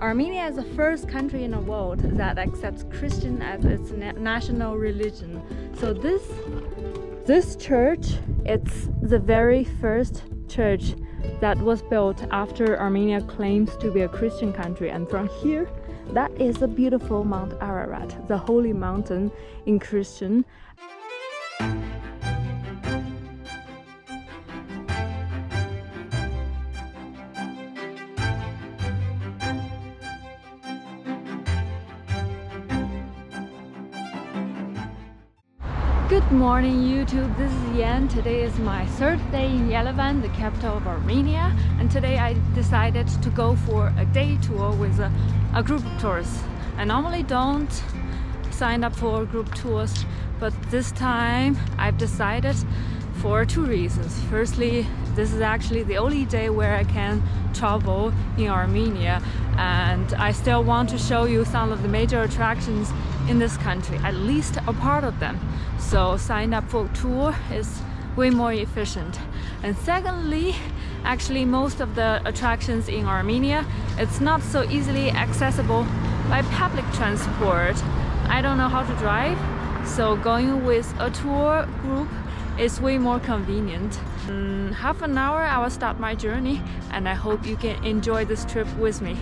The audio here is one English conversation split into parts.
Armenia is the first country in the world that accepts Christian as its national religion. So this church, it's the very first church that was built after Armenia claims to be a Christian country. And from here, that is a beautiful Mount Ararat, the holy mountain in Christian. Good morning YouTube, this is Yan. Today is my third day in Yerevan, the capital of Armenia, and today I decided to go for a day tour with a group of tours. I normally don't sign up for group tours, but this time I've decided for two reasons. Firstly, this is actually the only day where I can travel in Armenia, and I still want to show you some of the major attractions in this country, at least a part of them. So sign up for a tour is way more efficient. And secondly, actually most of the attractions in Armenia, it's not so easily accessible by public transport. I don't know how to drive, so going with a tour group is way more convenient. In half an hour I will start my journey, and I hope you can enjoy this trip with me.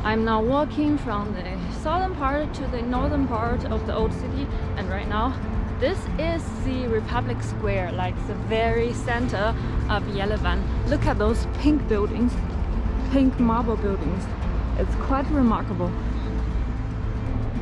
I'm now walking from the southern part to the northern part of the old city, and right now this is the Republic Square, like the very center of Yerevan. Look at those pink buildings, pink marble buildings. It's quite remarkable.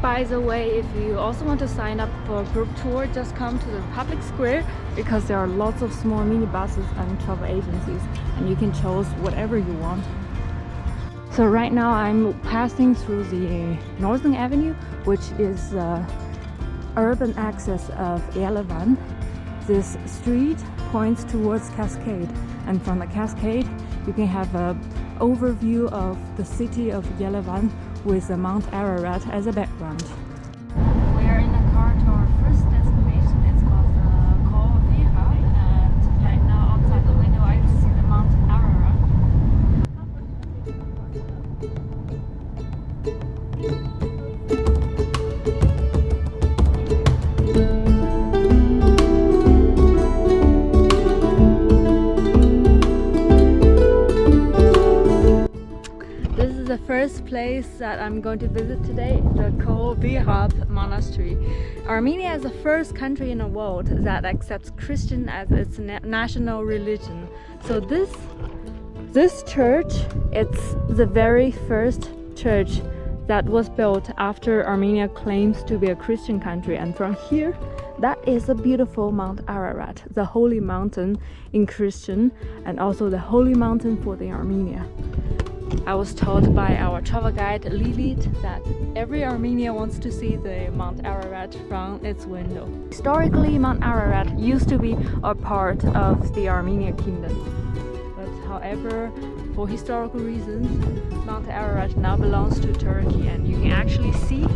By the way, if you also want to sign up for a group tour, just come to the Republic Square, because there are lots of small minibuses and travel agencies, and you can choose whatever you want. So right now I'm passing through the Northern Avenue, which is the urban axis of Yerevan. This street points towards Cascade, and from the Cascade you can have an overview of the city of Yerevan with Mount Ararat as a background. We are in a car to our first destination. It's called Khor Virap, and right now outside the window I can see the Mount Ararat. The first place that I'm going to visit today, the Khor Virap Monastery. Armenia is the first country in the world that accepts Christian as its national religion. So this church, it's the very first church that was built after Armenia claims to be a Christian country. And from here, that is a beautiful Mount Ararat, the holy mountain in Christian, and also the holy mountain for the Armenia. I was told by our travel guide Lilith that every Armenian wants to see the Mount Ararat from its window. Historically, Mount Ararat used to be a part of the Armenian kingdom. But however, for historical reasons, Mount Ararat now belongs to Turkey, and you can actually see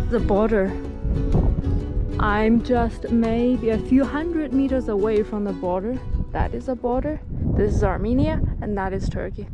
the border. I'm just maybe a few hundred meters away from the border. That is a border. This is Armenia, and that is Turkey.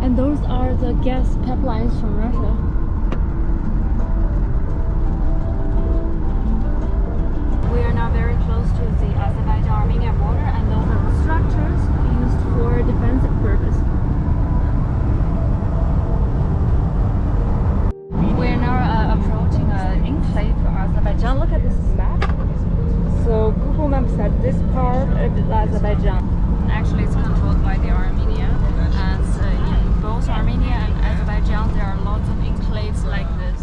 and those are the gas pipelines from Russia. woman said this part of Azerbaijan. Actually, it's controlled by the Armenia, and in both Armenia and Azerbaijan, there are lots of enclaves like this.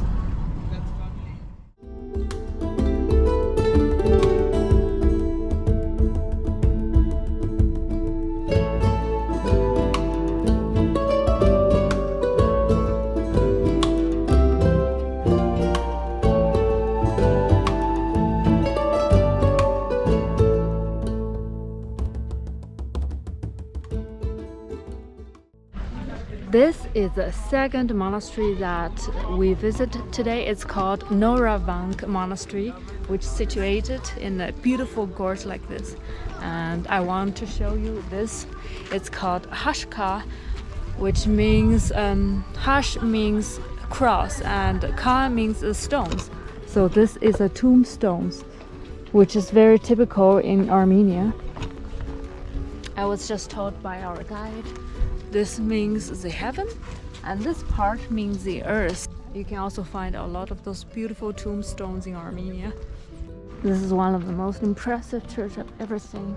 This is the second monastery that we visit today. It's called Noravank Monastery, which is situated in a beautiful gorge like this. And I want to show you this. It's called Hashka, which means Hash means cross and Ka means stones. So this is a tombstones, which is very typical in Armenia. I was just told by our guide. This means the heaven, and this part means the earth. You can also find a lot of those beautiful tombstones in Armenia. This is one of the most impressive churches I've ever seen.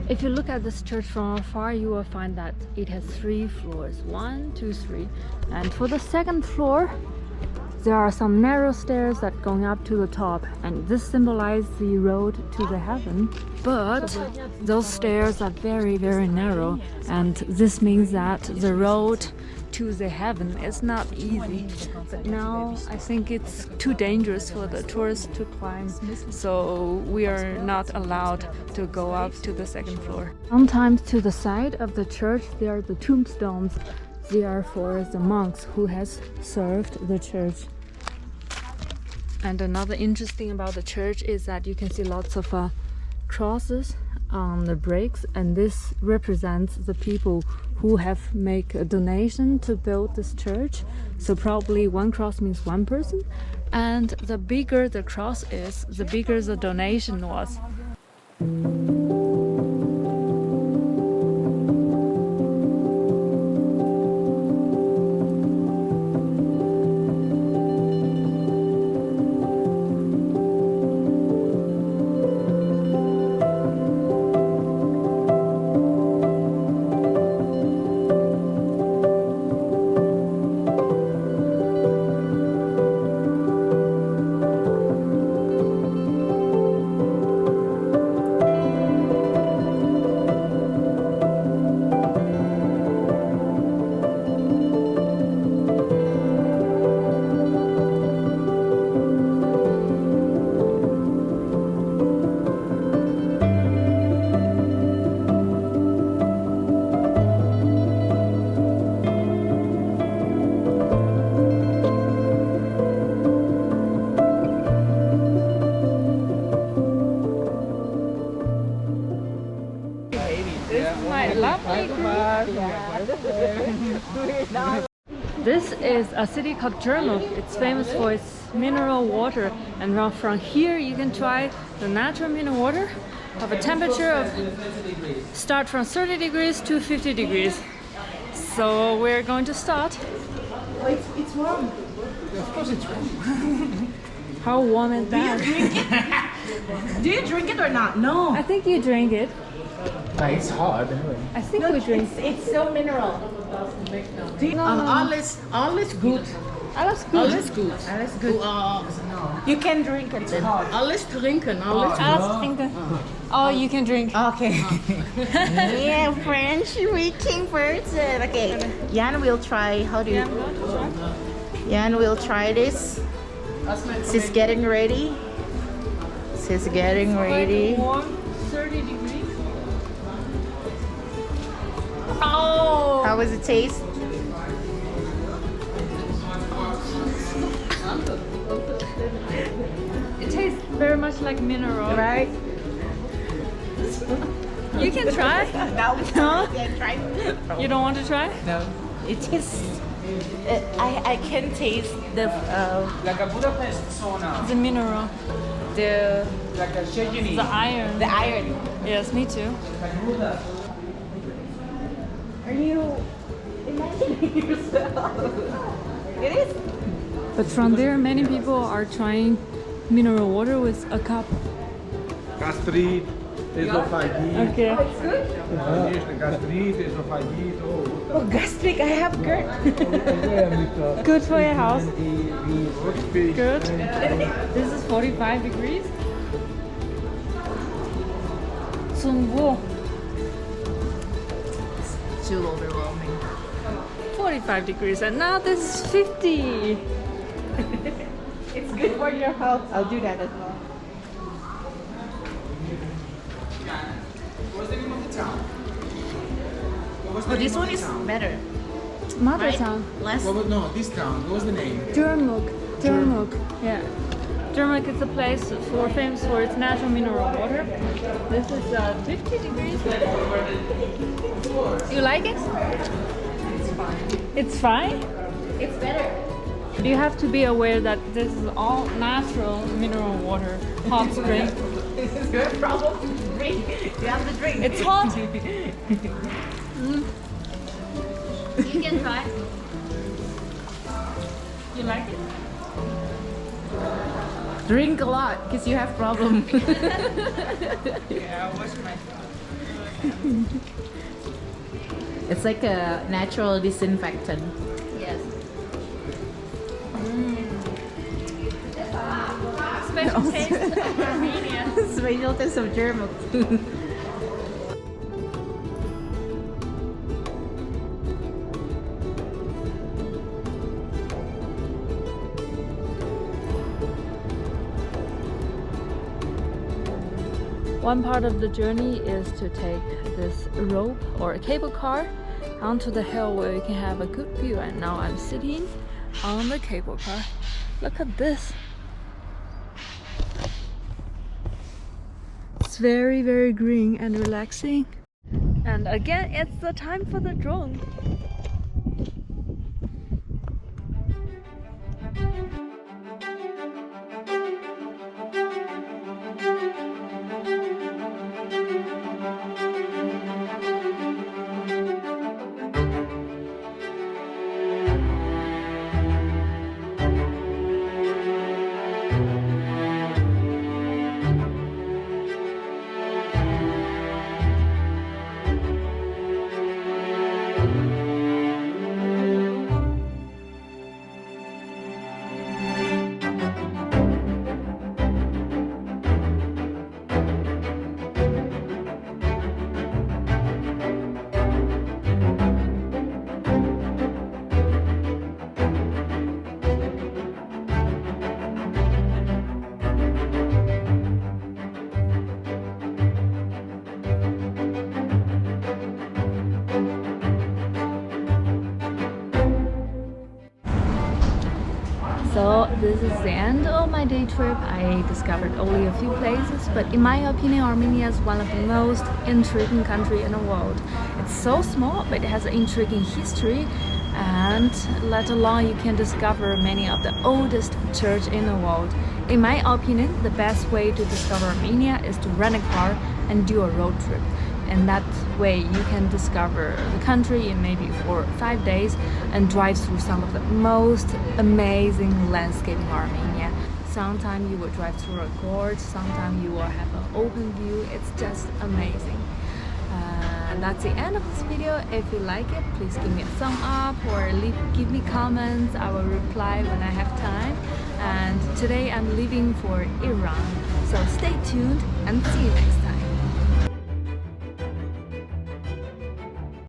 If you look at this church from afar, you will find that it has 3 floors. 1, 2, 3. And for the second floor, there are some narrow stairs that going up to the top, and this symbolizes the road to the heaven. But those stairs are very, very narrow, and this means that the road to the heaven is not easy. But now I think it's too dangerous for the tourists to climb, so we are not allowed to go up to the second floor. Sometimes to the side of the church there are the tombstones. They are for the monks who has served the church. And another interesting about the church is that you can see lots of crosses on the bricks, and this represents the people who have made a donation to build this church. So probably one cross means one person, and the bigger the cross is, the bigger the donation was. This is a city called Jermuk. It's famous for its mineral water, and from here you can try the natural mineral water of a temperature of start from 30 degrees to 50 degrees. So we're going to start. It's warm. Of course it's warm. How warm is that? Do you drink it or not? No. I think you drink it. It's hard. I think we drink. It's so mineral. Alles good. Alles gut. Alles gut. Alles gut. You can drink it. It's hard. Alles trinken. Alles trinken. Oh, you can drink. Okay. Yeah, French speaking person. Okay. Jan will try. How do you? Jan will try this. She's getting ready. She's getting ready. Warm, 30 degrees. Oh! How was it taste? It tastes very much like mineral. Right? You can try. No? Try. You don't want to try? No. It tastes. I can taste the Like a Budapest sauna. The mineral. Like a Shejini. The iron. the iron. Yes, me too. Are you imagining yourself? It is. But from there, many people are trying mineral water with a cup. Gastritis, esophagitis. Okay. Gastritis, esophagitis. Oh, gastric, I have GERD. Good for your house. Good. Good. This is 45 degrees. Sungwoo. Too overwhelming. 45 degrees, and now this is 50. It's good for your health. I'll do that as well. What's the name of the town? What's the Oh, name this of one the is town? better. Mother Right? town. Less. No, this town. What was the name? Jermuk. Jermuk. Yeah. Jermuk is a place famous for its natural mineral water. This is 50 degrees. You like it? It's fine. It's fine. It's better. You have to be aware that this is all natural mineral water, hot spring. This is good problem to drink. You have to drink. It's hot. You can try. You like it? Drink a lot because you have problem. Yeah, I wash my It's like a natural disinfectant. Yes. Special taste of Armenia. Special taste of Jermuk. One part of the journey is to take this rope or a cable car onto the hill where you can have a good view. And now I'm sitting on the cable car. Look at this. It's very, very green and relaxing. And again, it's the time for the drone. So this is the end of my day trip. I discovered only a few places, but in my opinion, Armenia is one of the most intriguing countries in the world. It's so small, but it has an intriguing history, and let alone you can discover many of the oldest churches in the world. In my opinion, the best way to discover Armenia is to rent a car and do a road trip. And that way you can discover the country in maybe 4 or 5 days and drive through some of the most amazing landscape in Armenia. Sometimes you will drive through a gorge, sometimes you will have an open view. It's just amazing. And that's the end of this video. If you like it, please give me a thumb up or give me comments. I will reply when I have time. And today I'm leaving for Iran. So stay tuned and see you next time.